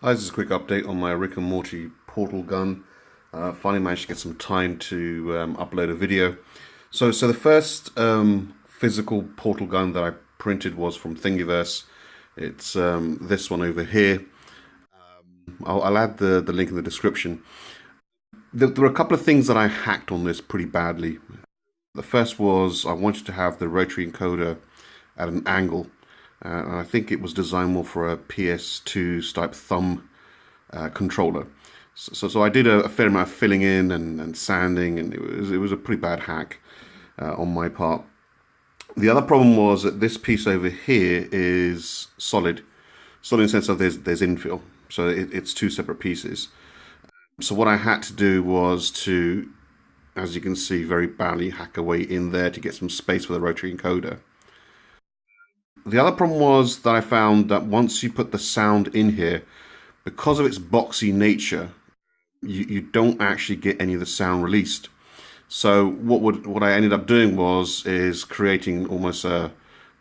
Hi, this is a quick update on my Rick and Morty portal gun. Finally managed to get some time to upload a video. So the first physical portal gun that I printed was from Thingiverse. It's this one over here. I'll add the link in the description. There were a couple of things that I hacked on this pretty badly. The first was I wanted to have the rotary encoder at an angle. And I think it was designed more for a PS2 type thumb controller. So I did a fair amount of filling in and sanding, and it was a pretty bad hack on my part. The other problem was that this piece over here is solid in the sense of there's infill, so it's two separate pieces. So what I had to do was to, as you can see, very badly hack away in there to get some space for the rotary encoder. The other problem was that I found that once you put the sound in here, because of its boxy nature, you don't actually get any of the sound released. So what I ended up doing is creating almost a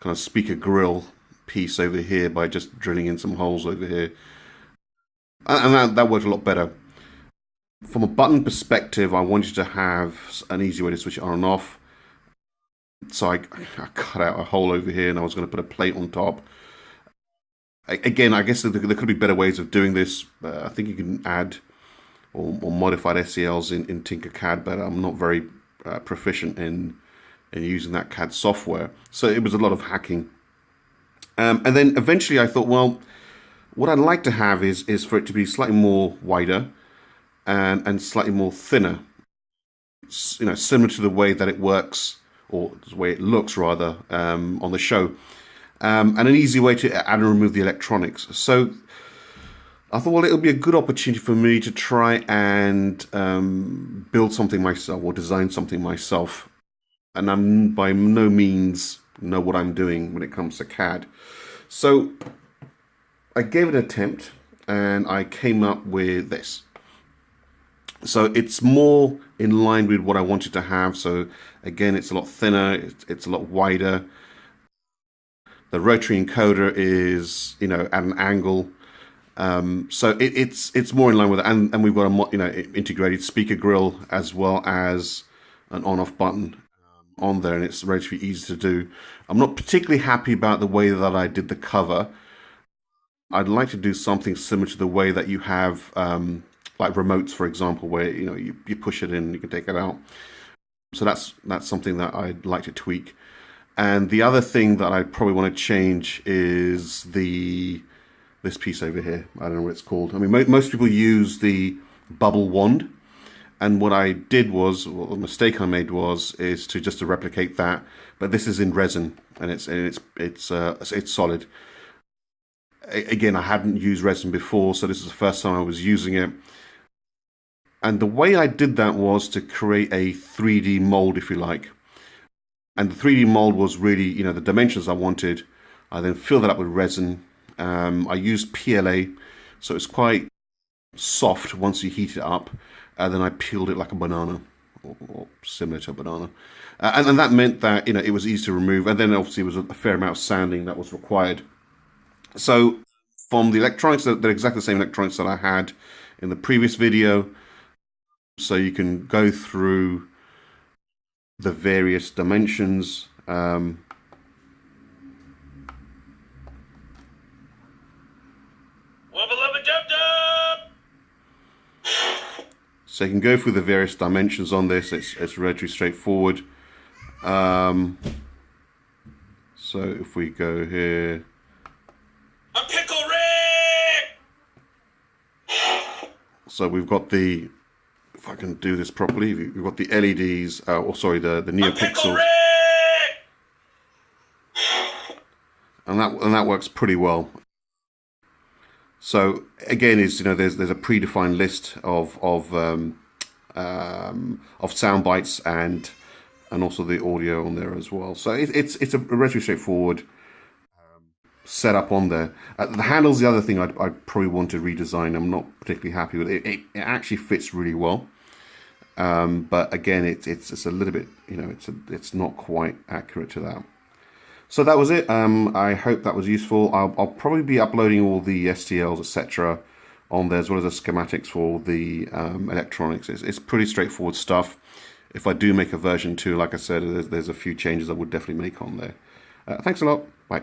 kind of speaker grill piece over here by just drilling in some holes over here, and that worked a lot better. From a button perspective, I wanted to have an easy way to switch it on and off. So I cut out a hole over here, and I was going to put a plate on top. Again, I guess there could be better ways of doing this. I think you can add or modified SCLs in Tinkercad, but I'm not very proficient in using that CAD software. So it was a lot of hacking. And then eventually I thought, well, what I'd like to have is for it to be slightly more wider and slightly more thinner. Similar to the way that it works, or the way it looks rather, on the show. And an easy way to add and remove the electronics. So I thought, well, it'll be a good opportunity for me to try and build something myself or design something myself. And I'm by no means know what I'm doing when it comes to CAD. So I gave it an attempt and I came up with this. So it's more in line with what I wanted to have. So again, it's a lot thinner, it's a lot wider. The rotary encoder is, at an angle. So it's more in line with it. And we've got a integrated speaker grill as well as an on-off button on there, and it's relatively easy to do. I'm not particularly happy about the way that I did the cover. I'd like to do something similar to the way that you have like remotes, for example, where you push it in, you can take it out. So that's something that I'd like to tweak. And the other thing that I probably want to change is this piece over here. I don't know what it's called. I mean, most people use the bubble wand, and what I did was, well, the mistake I made is to replicate that. But this is in resin, and it's solid. Again, I hadn't used resin before, so this is the first time I was using it. And the way I did that was to create a 3D mold, if you like. And the 3D mold was really, the dimensions I wanted. I then filled that up with resin. I used PLA, so it's quite soft once you heat it up. And then I peeled it like a banana, or similar to a banana. And that meant that, it was easy to remove. And then obviously there was a fair amount of sanding that was required. So from the electronics, they're exactly the same electronics that I had in the previous video. So you can go through the various dimensions. So you can go through the various dimensions on this. It's relatively straightforward. So if we go here, A pickle Rick! so we've got the, if I can do this properly, we've got the LEDs, the neopixels, and that works pretty well. So again, there's a predefined list of sound bites and also the audio on there as well. So it's a relatively straightforward setup on there. The handle's the other thing I'd probably want to redesign. I'm not particularly happy with it. It actually fits really well, but again, it's a little bit, it's not quite accurate to that. So that was it. I hope that was useful. I'll probably be uploading all the STLs, etc., on there, as well as the schematics for the electronics. It's pretty straightforward stuff. If I do make a version 2, like I said, there's a few changes I would definitely make on there. Thanks a lot. Bye.